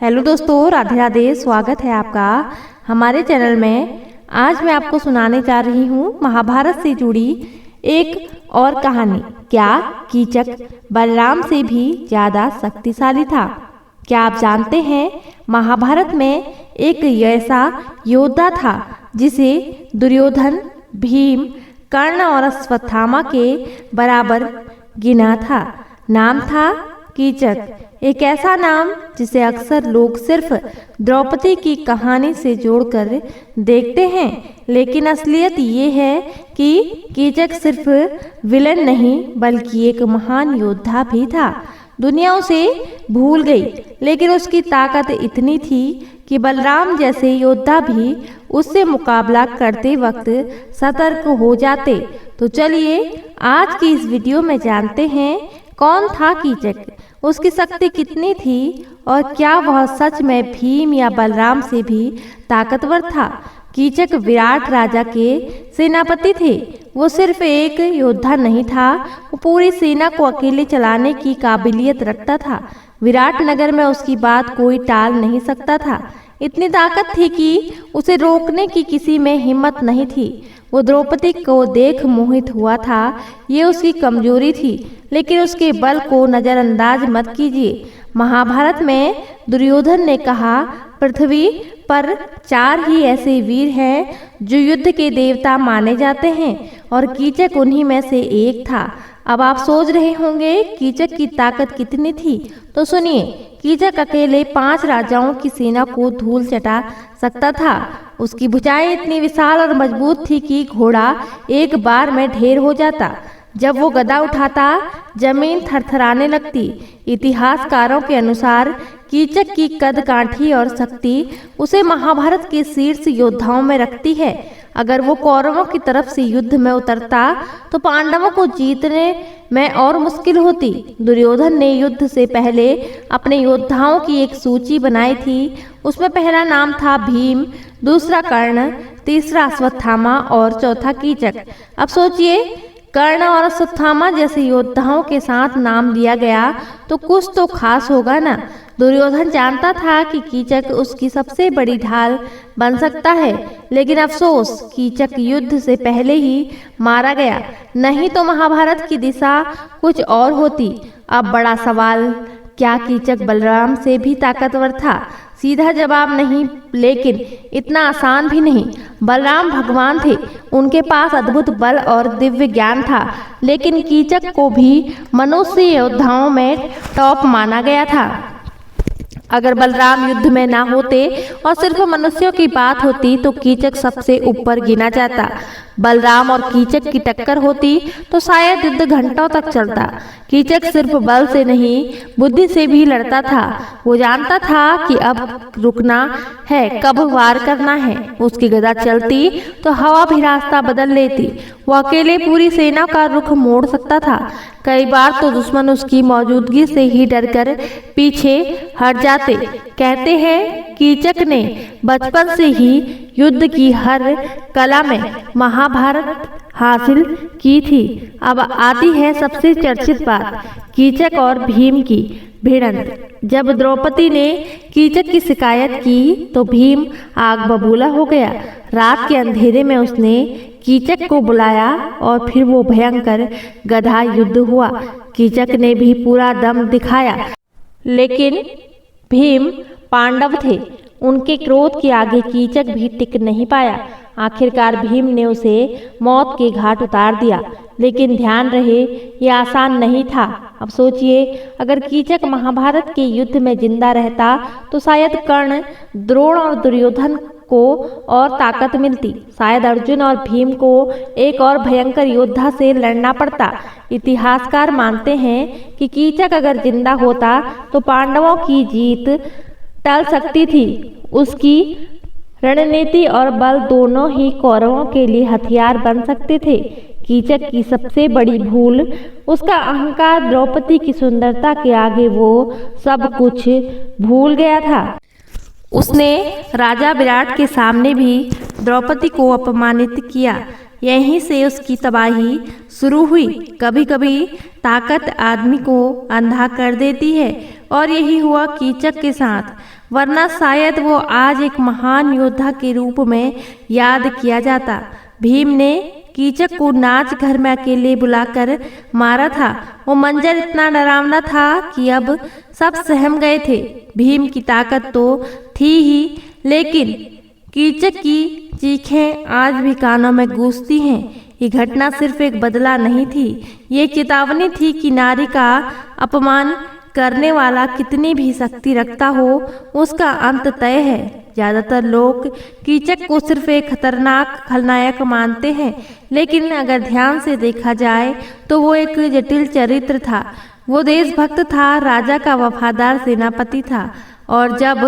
Hello दोस्तों, राधे राधे। स्वागत है आपका हमारे चैनल में। आज मैं आपको सुनाने जा रही हूँ महाभारत से जुड़ी एक और कहानी। क्या कीचक बलराम से भी ज्यादा शक्तिशाली था? क्या आप जानते हैं महाभारत में एक ऐसा योद्धा था जिसे दुर्योधन, भीम, कर्ण और अश्वत्थामा के बराबर गिना था। नाम था कीचक। एक ऐसा नाम जिसे अक्सर लोग सिर्फ द्रौपदी की कहानी से जोड़कर देखते हैं, लेकिन असलियत ये है कि कीचक सिर्फ विलन नहीं बल्कि एक महान योद्धा भी था। दुनिया उसे भूल गई, लेकिन उसकी ताकत इतनी थी कि बलराम जैसे योद्धा भी उससे मुकाबला करते वक्त सतर्क हो जाते। तो चलिए आज की इस वीडियो में जानते हैं कौन था कीचक, उसकी शक्ति कितनी थी और क्या वह सच में भीम या बलराम से भी ताकतवर था। कीचक विराट राजा के सेनापति थे। वो सिर्फ एक योद्धा नहीं था, वो पूरी सेना को अकेले चलाने की काबिलियत रखता था। विराट नगर में उसकी बात कोई टाल नहीं सकता था। इतनी ताकत थी कि उसे रोकने की किसी में हिम्मत नहीं थी। वो द्रौपदी को देख मोहित हुआ था, ये उसकी कमजोरी थी, लेकिन उसके बल को नजरअंदाज मत कीजिए। महाभारत में दुर्योधन ने कहा, पृथ्वी पर 4 ही ऐसे वीर हैं जो युद्ध के देवता माने जाते हैं और कीचक उन्हीं में से एक था। अब आप सोच रहे होंगे कीचक की ताकत कितनी थी, तो सुनिए। कीचक अकेले 5 राजाओं की सेना को धूल चटा सकता था। उसकी भुजाएं इतनी विशाल और मजबूत थी कि घोड़ा एक बार में ढेर हो जाता। जब वो गदा उठाता, जमीन थरथराने लगती। इतिहासकारों के अनुसार कीचक की कद काठी और शक्ति उसे महाभारत के शीर्ष योद्धाओं में रखती है। अगर वो कौरवों की तरफ से युद्ध में उतरता तो पांडवों को जीतने में और मुश्किल होती। दुर्योधन ने युद्ध से पहले अपने योद्धाओं की एक सूची बनाई थी। उसमें पहला नाम था भीम, दूसरा कर्ण, तीसरा अश्वत्थामा और चौथा कीचक। अब सोचिए, कर्ण और अश्वत्थामा जैसे योद्धाओं के साथ नाम लिया गया तो कुछ तो खास होगा ना। दुर्योधन जानता था कि कीचक उसकी सबसे बड़ी ढाल बन सकता है, लेकिन अफसोस कीचक युद्ध से पहले ही मारा गया, नहीं तो महाभारत की दिशा कुछ और होती। अब बड़ा सवाल, क्या कीचक बलराम से भी ताकतवर था? सीधा जवाब नहीं, लेकिन इतना आसान भी नहीं। बलराम भगवान थे, उनके पास अद्भुत बल और दिव्य ज्ञान था, लेकिन कीचक को भी मनुष्य योद्धाओं में टॉप माना गया था। अगर बलराम युद्ध में ना होते और सिर्फ मनुष्यों की बात होती तो कीचक सबसे ऊपर गिना जाता। बलराम और कीचक की टक्कर होती तो शायद युद्ध घंटों तक चलता। कीचक सिर्फ बल से नहीं, बुद्धि से भी लड़ता था। वो जानता था कि अब रुकना है, कब वार करना है। उसकी गदा चलती तो हवा भी रास्ता बदल लेती। वो अकेले पूरी सेना का रुख मोड़ सकता था। कई बार तो दुश्मन उसकी मौजूदगी से ही डरकर पीछे हट जाते। कहते हैं कीचक ने बचपन से ही युद्ध की हर कला में महाभारत हासिल की थी। अब आती है सबसे चर्चित बात, कीचक और भीम की भिड़ंत। जब द्रौपदी ने कीचक की शिकायत की तो भीम आग बबूला हो गया। रात के अंधेरे में उसने कीचक को बुलाया और फिर वो भयंकर गधा युद्ध हुआ। कीचक ने भी पूरा दम दिखाया, लेकिन भीम पांडव थे, उनके क्रोध के आगे कीचक भी टिक नहीं पाया। आखिरकार भीम ने उसे मौत के घाट उतार दिया, लेकिन ध्यान रहे ये आसान नहीं था। अब सोचिए, अगर कीचक महाभारत के युद्ध में जिंदा रहता तो शायद कर्ण, द्रोण और दुर्योधन को और ताकत मिलती। शायद अर्जुन और भीम को एक और भयंकर योद्धा से लड़ना पड़ता। इतिहासकार मानते हैं कि कीचक अगर जिंदा होता तो पांडवों की जीत टल सकती थी। उसकी रणनीति और बल दोनों ही कौरवों के लिए हथियार बन सकते थे। कीचक की सबसे बड़ी भूल उसका अहंकार। द्रौपदी की सुंदरता के आगे वो सब कुछ भूल गया था। उसने राजा विराट के सामने भी द्रौपदी को अपमानित किया। यहीं से उसकी तबाही शुरू हुई। कभी कभी ताकत आदमी को अंधा कर देती है। और यही हुआ कीचक के साथ, वरना शायद वो आज एक महान योद्धा के रूप में याद किया जाता। भीम ने कीचक को नाच घर में अकेले बुलाकर मारा था। वो मंजर इतना डरावना था कि अब सब सहम गए थे। भीम की ताकत तो थी ही, लेकिन कीचक की चीखें आज भी कानों में गूंजती हैं। ये घटना सिर्फ एक बदला नहीं थी, ये चेतावनी थी कि नारी का अपमान करने वाला कितनी भी शक्ति रखता हो, उसका अंत तय है। ज्यादातर लोग कीचक को सिर्फ एक खतरनाक खलनायक मानते हैं, लेकिन अगर ध्यान से देखा जाए तो वो एक जटिल चरित्र था। वो देशभक्त था, राजा का वफादार सेनापति था, और जब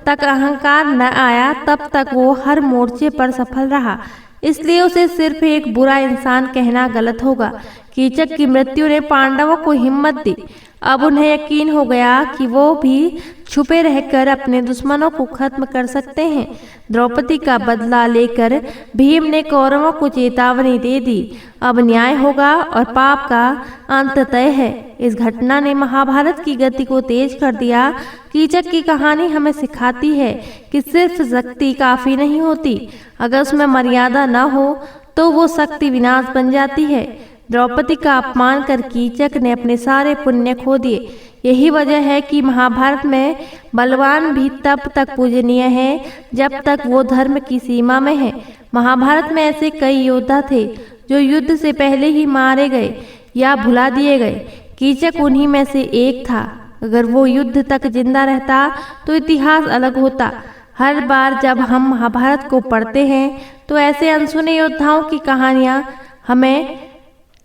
तक अहंकार न आया तब तक वो हर मोर्चे पर सफल रहा। इसलिए उसे सिर्फ एक बुरा इंसान कहना गलत होगा। कीचक की मृत्यु ने पांडवों को हिम्मत दी। अब उन्हें यकीन हो गया कि वो भी छुपे रहकर अपने दुश्मनों को खत्म कर सकते हैं। द्रौपदी का बदला लेकर भीम ने कौरवों को चेतावनी दे दी। अब न्याय होगा और पाप का अंत तय है। इस घटना ने महाभारत की गति को तेज कर दिया। कीचक की कहानी हमें सिखाती है कि सिर्फ शक्ति काफी नहीं होती, अगर उसमें मर्यादा न हो तो वो शक्ति विनाश बन जाती है। द्रौपदी का अपमान कर कीचक ने अपने सारे पुण्य खो दिए। यही वजह है कि महाभारत में बलवान भी तब तक पूजनीय है जब तक वो धर्म की सीमा में है। महाभारत में ऐसे कई योद्धा थे जो युद्ध से पहले ही मारे गए या भुला दिए गए। कीचक उन्हीं में से एक था। अगर वो युद्ध तक जिंदा रहता तो इतिहास अलग होता। हर बार जब हम महाभारत को पढ़ते हैं तो ऐसे अनसुने योद्धाओं की कहानियां हमें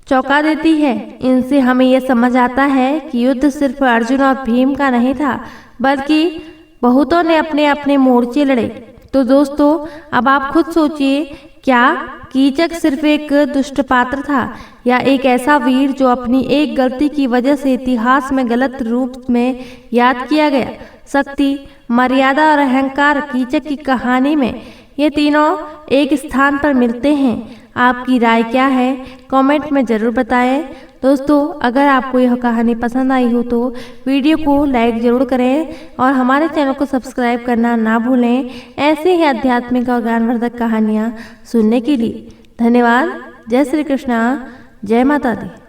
चौंका देती है। इनसे हमें यह समझ आता है कि युद्ध सिर्फ अर्जुन और भीम का नहीं था, बल्कि बहुतों ने अपने अपने मोर्चे लड़े। तो दोस्तों, अब आप खुद सोचिए, क्या कीचक सिर्फ एक दुष्ट पात्र था या एक ऐसा वीर जो अपनी एक गलती की वजह से इतिहास में गलत रूप में याद किया गया? शक्ति, मर्यादा और अहंकार कीचक की कहानी में ये तीनों एक स्थान पर मिलते हैं। आपकी राय क्या है? कमेंट में ज़रूर बताएं। दोस्तों, अगर आपको यह कहानी पसंद आई हो तो वीडियो को लाइक ज़रूर करें और हमारे चैनल को सब्सक्राइब करना ना भूलें ऐसे ही आध्यात्मिक और ज्ञानवर्धक कहानियाँ सुनने के लिए। धन्यवाद। जय श्री कृष्णा, जय माता दी।